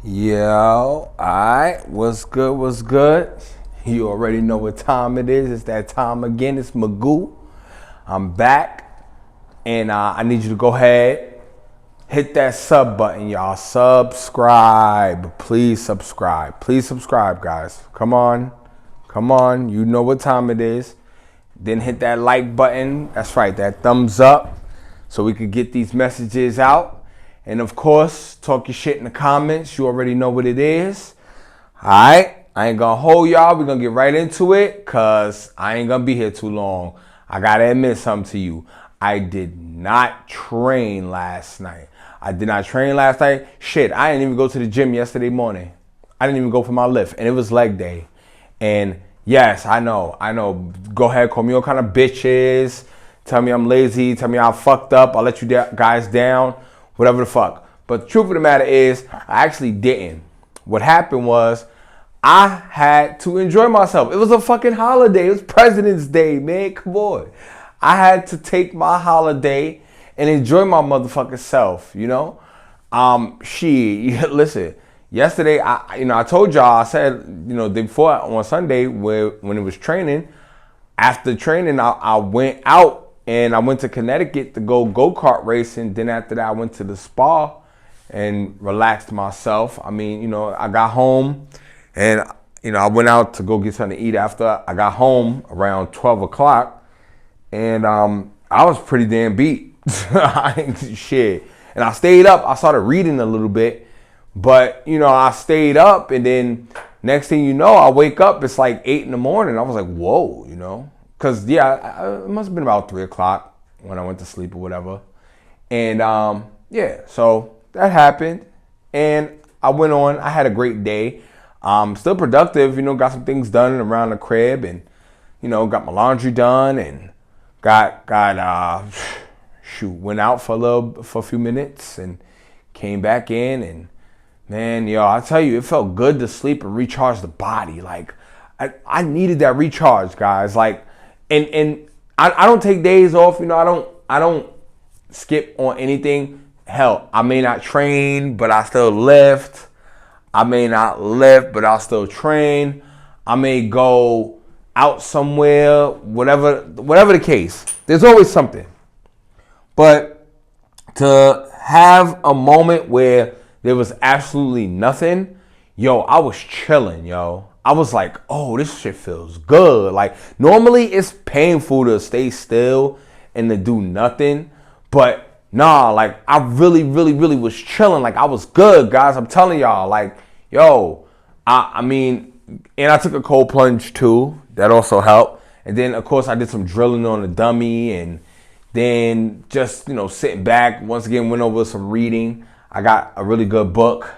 Yo, alright, what's good, what's good? You already know what time it is. It's that time again. It's Magoo. I'm back, and I need you to go ahead, hit that sub button, y'all. Subscribe. Please subscribe. Please subscribe, guys. Come on. Come on. You know what time it is. Then hit that like button. That's right, that thumbs up, so we could get these messages out. And of course, talk your shit in the comments. You already know what it is. All right, I ain't gonna hold y'all. We're gonna get right into it because I ain't gonna be here too long. I gotta admit something to you. I did not train last night. Shit, I didn't even go to the gym yesterday morning. I didn't even go for my lift, and it was leg day. And yes, I know. Go ahead, call me all kind of bitches. Tell me I'm lazy. Tell me I fucked up. I'll let you guys down. Whatever the fuck. But the truth of the matter is, I actually didn't. What happened was, I had to enjoy myself. It was a fucking holiday. It was President's Day, man. Come on. I had to take my holiday and enjoy my motherfucking self, you know? Listen, yesterday, I told y'all, I said, the day before on Sunday, when it was training, after training, I went out and I went to Connecticut to go-kart racing. Then after that, I went to the spa and relaxed myself. I got home and, I went out to go get something to eat after I got home around 12 o'clock. And I was pretty damn beat. Shit. And I stayed up. I started reading a little bit. But, I stayed up. And then next thing you know, I wake up. It's like 8 in the morning. I was like, whoa, Because, it must have been about 3 o'clock when I went to sleep or whatever. And, so that happened. And I went on. I had a great day. Still productive, got some things done around the crib and, got my laundry done and went out for a few minutes and came back in. And, man, I tell you, it felt good to sleep and recharge the body. Like, I needed that recharge, guys. Like, And I don't take days off, I don't skip on anything. Hell, I may not train, but I still lift. I may not lift, but I'll still train. I may go out somewhere, whatever the case. There's always something. But to have a moment where there was absolutely nothing, I was chilling, I was like, oh, this shit feels good. Like, normally it's painful to stay still and to do nothing. But nah, like, I really, really, really was chilling. Like, I was good, guys. I'm telling y'all, like, and I took a cold plunge too. That also helped. And then, of course, I did some drilling on the dummy and then just, sitting back. Once again, went over some reading. I got a really good book.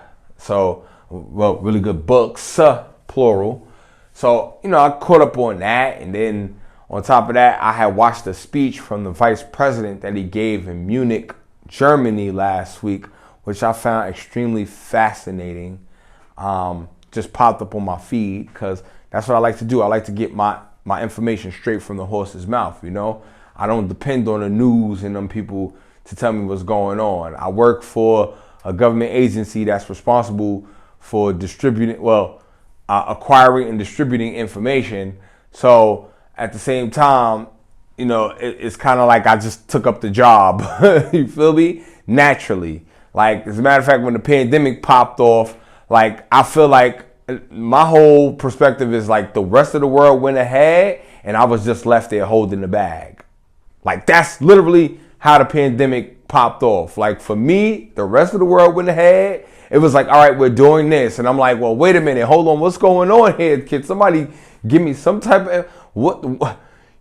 Really good books. Plural. So, I caught up on that. And then on top of that, I had watched a speech from the vice president that he gave in Munich, Germany last week, which I found extremely fascinating. Just popped up on my feed because that's what I like to do. I like to get my information straight from the horse's mouth, I don't depend on the news and them people to tell me what's going on. I work for a government agency that's responsible for acquiring and distributing information. So at the same time, it's kind of like I just took up the job. You feel me? Naturally. Like, as a matter of fact, when the pandemic popped off, like, I feel like my whole perspective is like the rest of the world went ahead and I was just left there holding the bag. Like, that's literally how the pandemic popped off. Like, for me, the rest of the world went ahead. It was like, all right, we're doing this. And I'm like, well, wait a minute. Hold on. What's going on here? Can somebody give me some type of, what?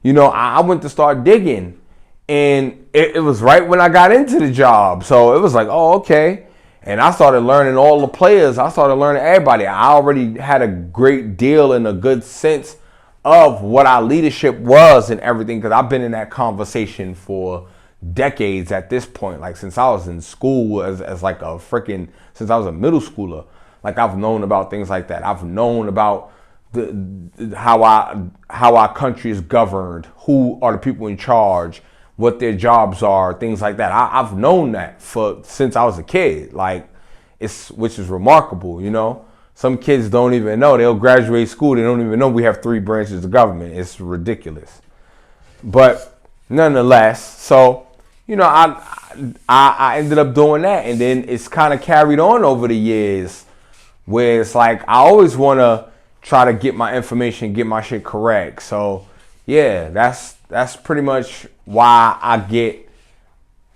I went to start digging. And it was right when I got into the job. So it was like, oh, okay. And I started learning all the players. I started learning everybody. I already had a great deal and a good sense of what our leadership was and everything. Because I've been in that conversation for decades at this point, like since I was in school as like a since I was a middle schooler. Like, I've known about things like that. I've known about how our country is governed, who are the people in charge, what their jobs are, things like that. I've known that since I was a kid. Like, which is remarkable, you know. Some kids don't even know. They'll graduate school. They don't even know we have 3 branches of government. It's ridiculous. But nonetheless, so, you know, I ended up doing that. And then it's kind of carried on over the years where it's like I always want to try to get my information, get my shit correct. So, yeah, that's pretty much why I get,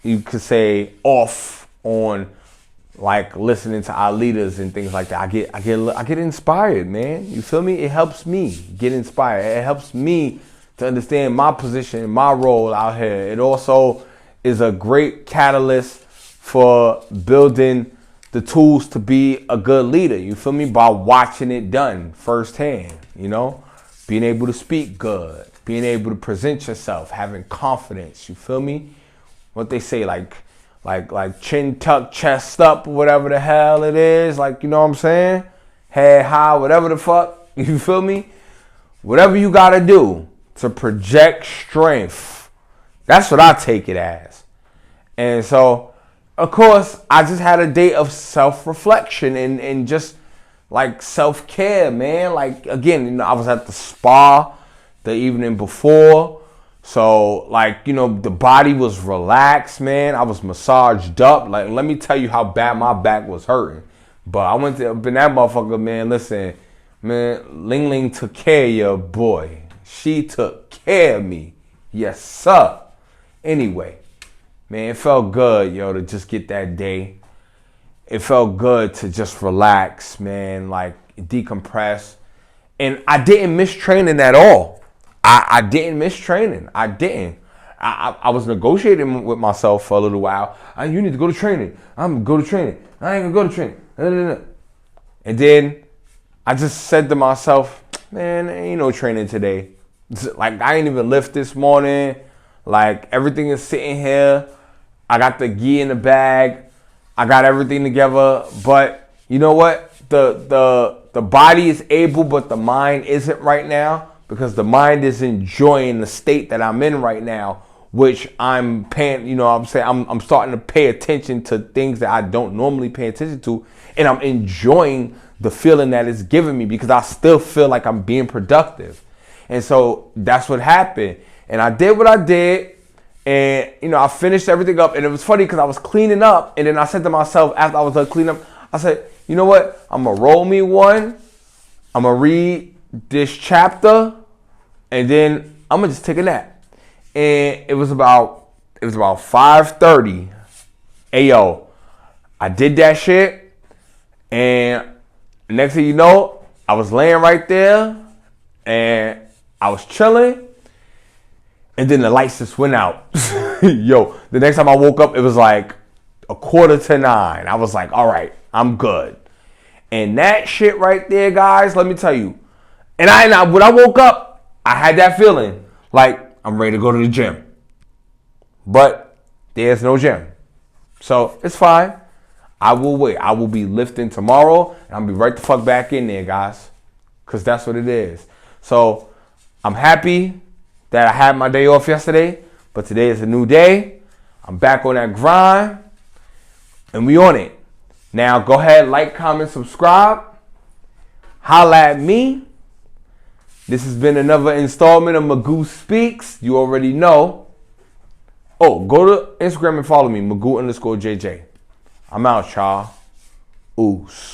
you could say, off on like listening to our leaders and things like that. I get inspired, man. You feel me? It helps me get inspired. It helps me to understand my position, my role out here. It also is a great catalyst for building the tools to be a good leader. You feel me? By watching it done firsthand, you know, being able to speak good, being able to present yourself, having confidence. You feel me? What they say, like chin tucked, chest up, whatever the hell it is. Like, you know what I'm saying? Head high, whatever the fuck. You feel me? Whatever you got to do to project strength. That's what I take it as. And so, of course, I just had a day of self-reflection and just like self-care, man. Like, again, you know, I was at the spa the evening before. So, like, you know, the body was relaxed, man. I was massaged up. Like, let me tell you how bad my back was hurting. But I went to up in that motherfucker, man. Listen, man, Ling Ling took care of your boy. She took care of me. Yes, sir. Anyway, man, it felt good, yo, to just get that day. It felt good to just relax, man, like decompress. And I didn't miss training at all. I didn't miss training. I didn't. I was negotiating with myself for a little while. You need to go to training. I'm going to go to training. I ain't going to go to training. And then I just said to myself, man, there ain't no training today. Like, I ain't even lift this morning. Like, everything is sitting here. I got the gi in the bag. I got everything together. But you know what? The body is able, but the mind isn't right now. Because the mind is enjoying the state that I'm in right now, which I'm paying, you know what I'm saying? I'm starting to pay attention to things that I don't normally pay attention to. And I'm enjoying the feeling that it's giving me because I still feel like I'm being productive. And so that's what happened. And I did what I did. And, you know, I finished everything up. And it was funny because I was cleaning up. And then I said to myself, after I was done cleaning up, I said, you know what? I'm going to roll me one. I'm going to read this chapter. And then I'm going to just take a nap. And it was about 5:30. Hey, yo, I did that shit. And next thing you know, I was laying right there. And I was chilling. And then the lights just went out. Yo, the next time I woke up, it was like 9:15. I was like, all right, I'm good. And that shit right there, guys, let me tell you. And when I woke up, I had that feeling like I'm ready to go to the gym. But there's no gym. So it's fine. I will wait. I will be lifting tomorrow. And I'll be right the fuck back in there, guys. Because that's what it is. So I'm happy that I had my day off yesterday. But today is a new day. I'm back on that grind. And we on it. Now go ahead, like, comment, subscribe. Holla at me. This has been another installment of Magoo Speaks. You already know. Oh, go to Instagram and follow me, Magoo_JJ. I'm out, y'all. Oos.